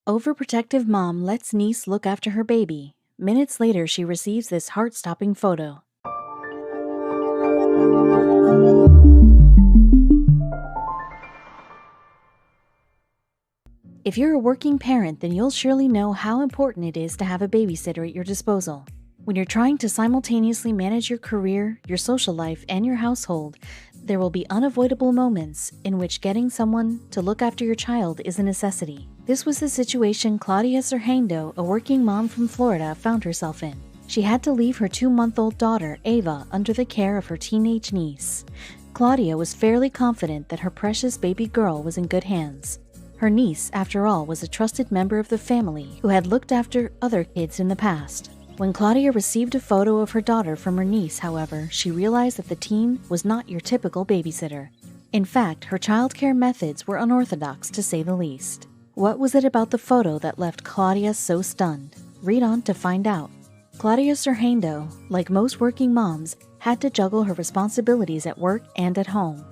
Overprotective mom lets niece look after her baby. Minutes later, she receives this heart-stopping photo. If you're a working parent, then you'll surely know how important it is to have a babysitter at your disposal. When you're trying to simultaneously manage your career, your social life, and your household, there will be unavoidable moments in which getting someone to look after your child is a necessity. This was the situation Claudia Serhando, a working mom from Florida, found herself in. She had to leave her 2-month-old daughter, Ava, under the care of her teenage niece. Claudia was fairly confident that her precious baby girl was in good hands. Her niece, after all, was a trusted member of the family who had looked after other kids in the past. When Claudia received a photo of her daughter from her niece, however, she realized that the teen was not your typical babysitter. In fact, her childcare methods were unorthodox, to say the least. What was it about the photo that left Claudia so stunned? Read on to find out. Claudia Serhando, like most working moms, had to juggle her responsibilities at work and at home.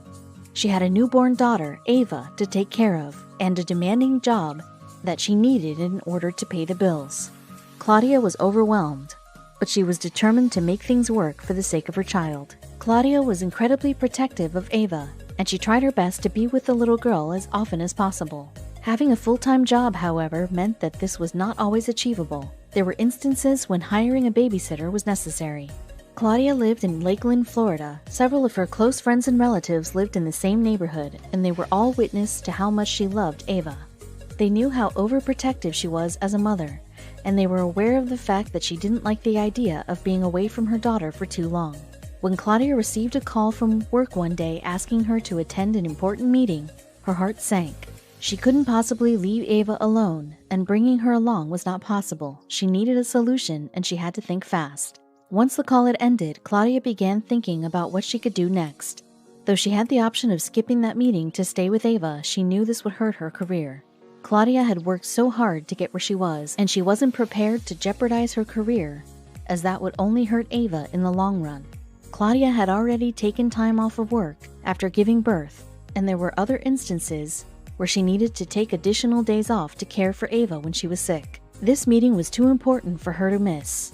She had a newborn daughter, Ava, to take care of, and a demanding job that she needed in order to pay the bills. Claudia was overwhelmed, but she was determined to make things work for the sake of her child. Claudia was incredibly protective of Ava, and she tried her best to be with the little girl as often as possible. Having a full-time job, however, meant that this was not always achievable. There were instances when hiring a babysitter was necessary. Claudia lived in Lakeland, Florida. Several of her close friends and relatives lived in the same neighborhood, and they were all witness to how much she loved Ava. They knew how overprotective she was as a mother, and they were aware of the fact that she didn't like the idea of being away from her daughter for too long. When Claudia received a call from work one day asking her to attend an important meeting, her heart sank. She couldn't possibly leave Ava alone, and bringing her along was not possible. She needed a solution, and she had to think fast. Once the call had ended, Claudia began thinking about what she could do next. Though she had the option of skipping that meeting to stay with Ava, she knew this would hurt her career. Claudia had worked so hard to get where she was, and she wasn't prepared to jeopardize her career, as that would only hurt Ava in the long run. Claudia had already taken time off of work after giving birth, and there were other instances where she needed to take additional days off to care for Ava when she was sick. This meeting was too important for her to miss.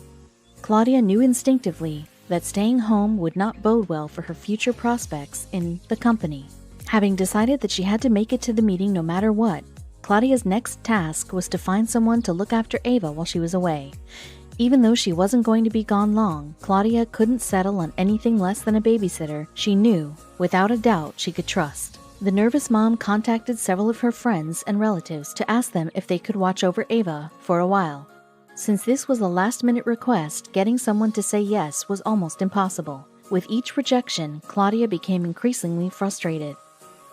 Claudia knew instinctively that staying home would not bode well for her future prospects in the company. Having decided that she had to make it to the meeting no matter what, Claudia's next task was to find someone to look after Ava while she was away. Even though she wasn't going to be gone long, Claudia couldn't settle on anything less than a babysitter she knew, without a doubt, she could trust. The nervous mom contacted several of her friends and relatives to ask them if they could watch over Ava for a while. Since this was a last-minute request, getting someone to say yes was almost impossible. With each rejection, Claudia became increasingly frustrated.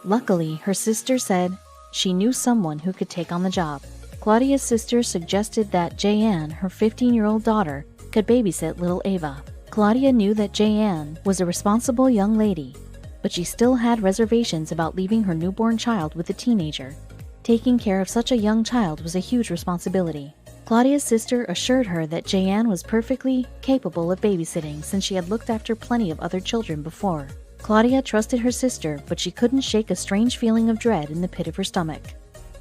Luckily, her sister said she knew someone who could take on the job. Claudia's sister suggested that Jayanne, her 15-year-old daughter, could babysit little Ava. Claudia knew that Jayanne was a responsible young lady, but she still had reservations about leaving her newborn child with a teenager. Taking care of such a young child was a huge responsibility. Claudia's sister assured her that Jayanne was perfectly capable of babysitting since she had looked after plenty of other children before. Claudia trusted her sister, but she couldn't shake a strange feeling of dread in the pit of her stomach.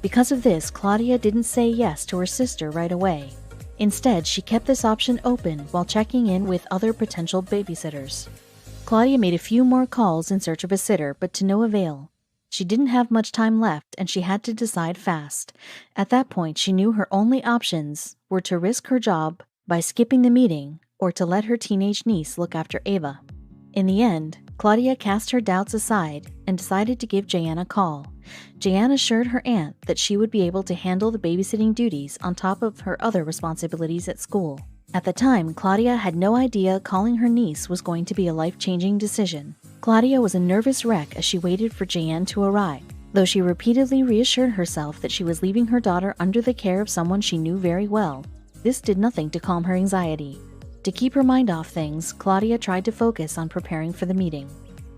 Because of this, Claudia didn't say yes to her sister right away. Instead, she kept this option open while checking in with other potential babysitters. Claudia made a few more calls in search of a sitter, but to no avail. She didn't have much time left, and she had to decide fast. At that point, she knew her only options were to risk her job by skipping the meeting or to let her teenage niece look after Ava. In the end, Claudia cast her doubts aside and decided to give Jayanne a call. Jayanne assured her aunt that she would be able to handle the babysitting duties on top of her other responsibilities at school. At the time, Claudia had no idea calling her niece was going to be a life-changing decision. Claudia was a nervous wreck as she waited for Jayanne to arrive. Though she repeatedly reassured herself that she was leaving her daughter under the care of someone she knew very well, this did nothing to calm her anxiety. To keep her mind off things, Claudia tried to focus on preparing for the meeting.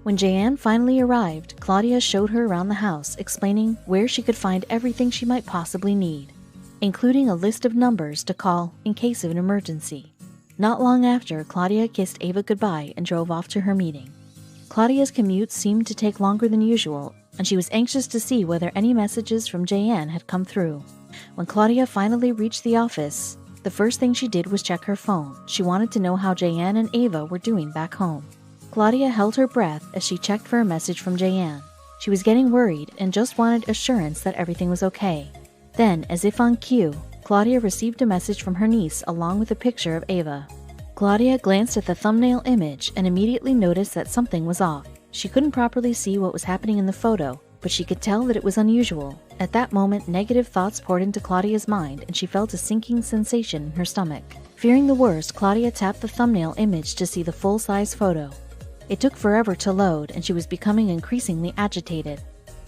When Jayanne finally arrived, Claudia showed her around the house, explaining where she could find everything she might possibly need, including a list of numbers to call in case of an emergency. Not long after, Claudia kissed Ava goodbye and drove off to her meeting. Claudia's commute seemed to take longer than usual, and she was anxious to see whether any messages from Jayanne had come through. When Claudia finally reached the office, the first thing she did was check her phone. She wanted to know how Jayan and Ava were doing back home. Claudia held her breath as she checked for a message from Jayan. She was getting worried and just wanted assurance that everything was okay. Then, as if on cue, Claudia received a message from her niece along with a picture of Ava. Claudia glanced at the thumbnail image and immediately noticed that something was off. She couldn't properly see what was happening in the photo, but she could tell that it was unusual. At that moment, negative thoughts poured into Claudia's mind and she felt a sinking sensation in her stomach. Fearing the worst, Claudia tapped the thumbnail image to see the full-size photo. It took forever to load and she was becoming increasingly agitated.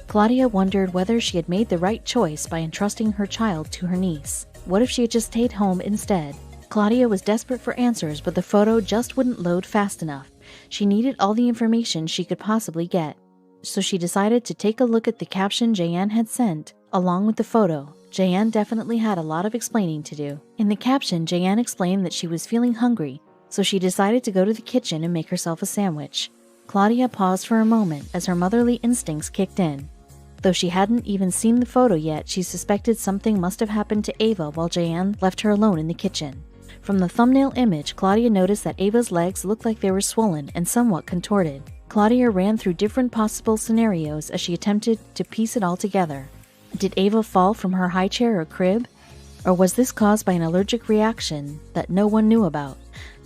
Claudia wondered whether she had made the right choice by entrusting her child to her niece. What if she had just stayed home instead? Claudia was desperate for answers, but the photo just wouldn't load fast enough. She needed all the information she could possibly get. So she decided to take a look at the caption Jayan had sent, along with the photo. Jayan definitely had a lot of explaining to do. In the caption, Jayan explained that she was feeling hungry, so she decided to go to the kitchen and make herself a sandwich. Claudia paused for a moment as her motherly instincts kicked in. Though she hadn't even seen the photo yet, she suspected something must have happened to Ava while Jayan left her alone in the kitchen. From the thumbnail image, Claudia noticed that Ava's legs looked like they were swollen and somewhat contorted. Claudia ran through different possible scenarios as she attempted to piece it all together. Did Ava fall from her high chair or crib? Or was this caused by an allergic reaction that no one knew about?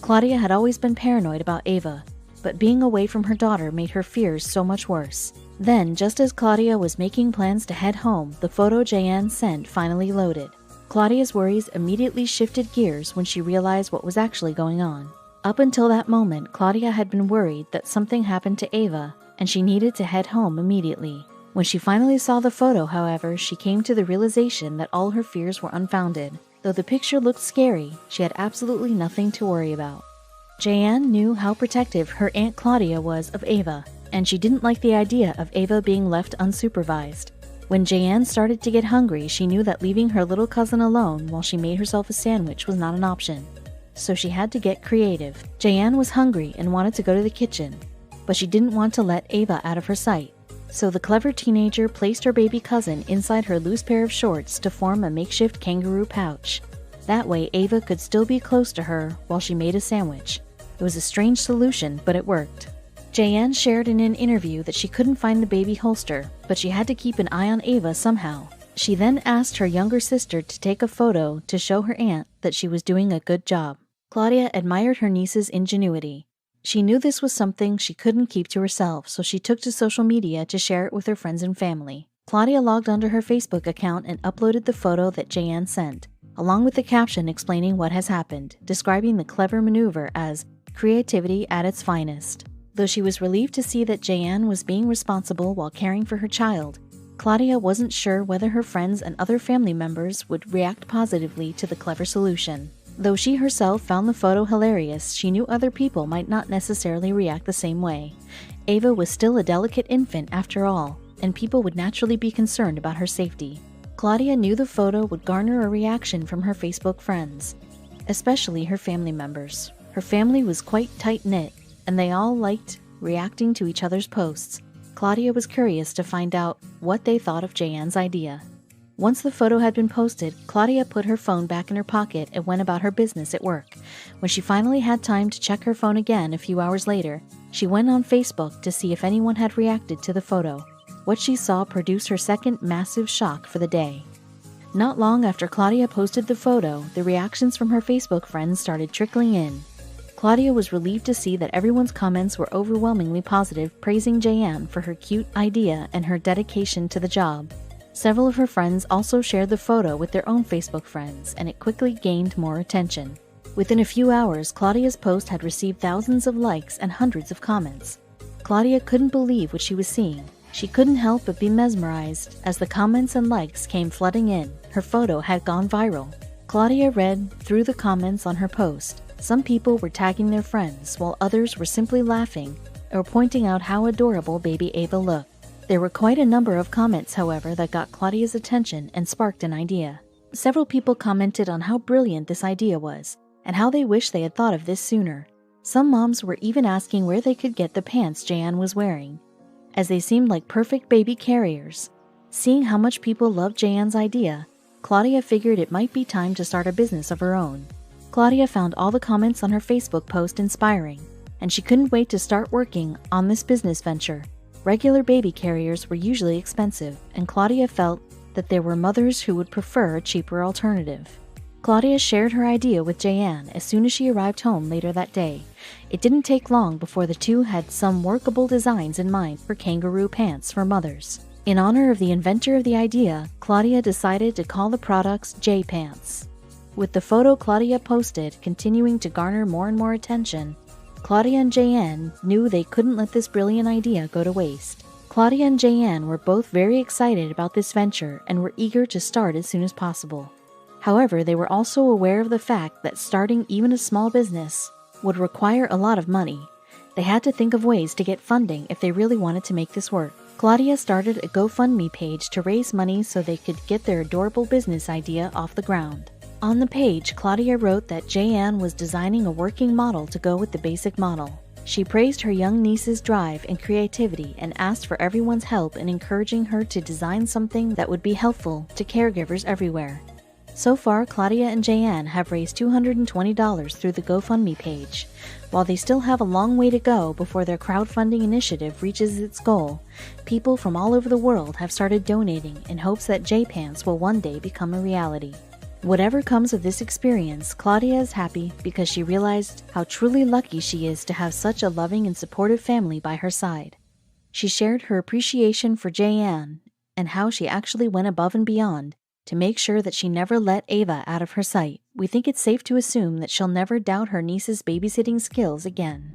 Claudia had always been paranoid about Ava, but being away from her daughter made her fears so much worse. Then, just as Claudia was making plans to head home, the photo Jayan sent finally loaded. Claudia's worries immediately shifted gears when she realized what was actually going on. Up until that moment, Claudia had been worried that something happened to Ava, and she needed to head home immediately. When she finally saw the photo, however, she came to the realization that all her fears were unfounded. Though the picture looked scary, she had absolutely nothing to worry about. Jayan knew how protective her Aunt Claudia was of Ava, and she didn't like the idea of Ava being left unsupervised. When Jayan started to get hungry, she knew that leaving her little cousin alone while she made herself a sandwich was not an option. So she had to get creative. Jayan was hungry and wanted to go to the kitchen, but she didn't want to let Ava out of her sight. So the clever teenager placed her baby cousin inside her loose pair of shorts to form a makeshift kangaroo pouch. That way Ava could still be close to her while she made a sandwich. It was a strange solution, but it worked. Jayan shared in an interview that she couldn't find the baby holster, but she had to keep an eye on Ava somehow. She then asked her younger sister to take a photo to show her aunt that she was doing a good job. Claudia admired her niece's ingenuity. She knew this was something she couldn't keep to herself, so she took to social media to share it with her friends and family. Claudia logged onto her Facebook account and uploaded the photo that Jayan sent, along with the caption explaining what has happened, describing the clever maneuver as creativity at its finest. Though she was relieved to see that Jayan was being responsible while caring for her child, Claudia wasn't sure whether her friends and other family members would react positively to the clever solution. Though she herself found the photo hilarious, she knew other people might not necessarily react the same way. Ava was still a delicate infant after all, and people would naturally be concerned about her safety. Claudia knew the photo would garner a reaction from her Facebook friends, especially her family members. Her family was quite tight-knit, and they all liked reacting to each other's posts. Claudia was curious to find out what they thought of Jayan's idea. Once the photo had been posted, Claudia put her phone back in her pocket and went about her business at work. When she finally had time to check her phone again a few hours later, she went on Facebook to see if anyone had reacted to the photo. What she saw produced her second massive shock for the day. Not long after Claudia posted the photo, the reactions from her Facebook friends started trickling in. Claudia was relieved to see that everyone's comments were overwhelmingly positive, praising Jayan for her cute idea and her dedication to the job. Several of her friends also shared the photo with their own Facebook friends, and it quickly gained more attention. Within a few hours, Claudia's post had received thousands of likes and hundreds of comments. Claudia couldn't believe what she was seeing. She couldn't help but be mesmerized as the comments and likes came flooding in. Her photo had gone viral. Claudia read through the comments on her post. Some people were tagging their friends, while others were simply laughing or pointing out how adorable baby Ava looked. There were quite a number of comments, however, that got Claudia's attention and sparked an idea. Several people commented on how brilliant this idea was, and how they wished they had thought of this sooner. Some moms were even asking where they could get the pants Jayan was wearing, as they seemed like perfect baby carriers. Seeing how much people loved Jayan's idea, Claudia figured it might be time to start a business of her own. Claudia found all the comments on her Facebook post inspiring, and she couldn't wait to start working on this business venture. Regular baby carriers were usually expensive, and Claudia felt that there were mothers who would prefer a cheaper alternative. Claudia shared her idea with Jayanne as soon as she arrived home later that day. It didn't take long before the two had some workable designs in mind for kangaroo pants for mothers. In honor of the inventor of the idea, Claudia decided to call the products J Pants. With the photo Claudia posted continuing to garner more and more attention, Claudia and Jayanne knew they couldn't let this brilliant idea go to waste. Claudia and Jayanne were both very excited about this venture and were eager to start as soon as possible. However, they were also aware of the fact that starting even a small business would require a lot of money. They had to think of ways to get funding if they really wanted to make this work. Claudia started a GoFundMe page to raise money so they could get their adorable business idea off the ground. On the page, Claudia wrote that Jayanne was designing a working model to go with the basic model. She praised her young niece's drive and creativity and asked for everyone's help in encouraging her to design something that would be helpful to caregivers everywhere. So far, Claudia and Jayanne have raised $220 through the GoFundMe page. While they still have a long way to go before their crowdfunding initiative reaches its goal, people from all over the world have started donating in hopes that J-Pants will one day become a reality. Whatever comes of this experience, Claudia is happy because she realized how truly lucky she is to have such a loving and supportive family by her side. She shared her appreciation for Jayanne and how she actually went above and beyond to make sure that she never let Ava out of her sight. We think it's safe to assume that she'll never doubt her niece's babysitting skills again.